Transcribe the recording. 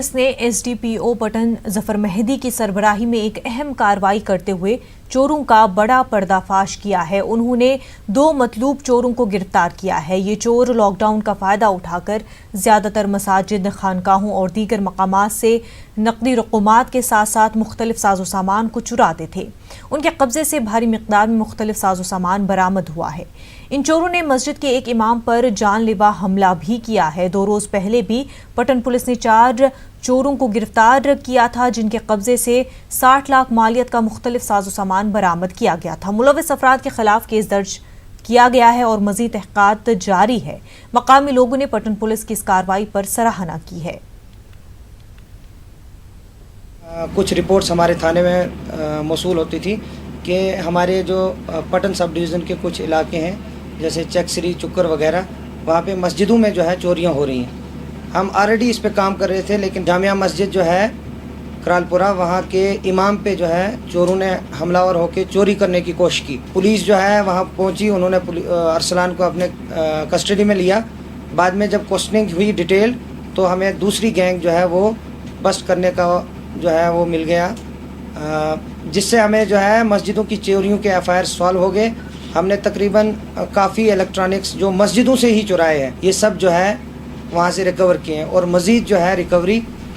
Police ने SDPO Patan Zafar Mehdi की सरबराही में एक अहम कार्रवाई करते हुए चोरों का बड़ा पर्दाफाश किया है। उन्होंने 2 मतलूब चोरों को गिरफ्तार किया है। ये चोर लॉकडाउन का फायदा उठाकर ज्यादातर मसाजिद, खानकाहों और दीगर मकामात से नकदी रकूमात के साथ साथ मुख्तलिफ साजो सामान को चुराते थे। उनके कब्जे से भारी मिकदार में मुख्तलिफ साजो सामान बरामद हुआ है। इन चोरों ने मस्जिद के एक इमाम पर जानलेवा हमला भी किया है। 2 रोज पहले भी पटन पुलिस ने 4 चोरों को गिरफ्तार किया था, जिनके कब्जे से 60 लाख मालियत का मुख्तलिफ साजो सामान बरामद किया गया था। मुलविस अफराद के खिलाफ केस दर्ज किया गया है और मजीद तहकीकात जारी है। मकामी लोगों ने पटन पुलिस की इस कार्रवाई पर सराहना की है। कुछ रिपोर्ट्स हमारे थाने में मौसूल होती थी कि हमारे जो पटन सब डिवीज़न के कुछ इलाके हैं जैसे चकसरी, चुक्कर वगैरह, वहाँ पे मस्जिदों में जो है चोरियाँ हो रही हैं। हम ऑलरेडी इस पे काम कर रहे थे, लेकिन जामिया मस्जिद जो है करालपुरा, वहाँ के इमाम पे जो है चोरों ने हमलावर होकर चोरी करने की कोशिश की। पुलिस जो है वहाँ पहुँची, उन्होंने अरसलान को अपने कस्टडी में लिया। बाद में जब क्वेश्चनिंग हुई डिटेल, तो हमें दूसरी गैंग जो है वो बस्ट करने का जो है वो मिल गया, जिससे हमें जो है मस्जिदों की चोरियों के एफआईआर सॉल्व हो गए। हमने तकरीबन काफ़ी इलेक्ट्रॉनिक्स जो मस्जिदों से ही चुराए हैं, ये सब जो है वहाँ से रिकवर किए हैं और मज़ीद जो है रिकवरी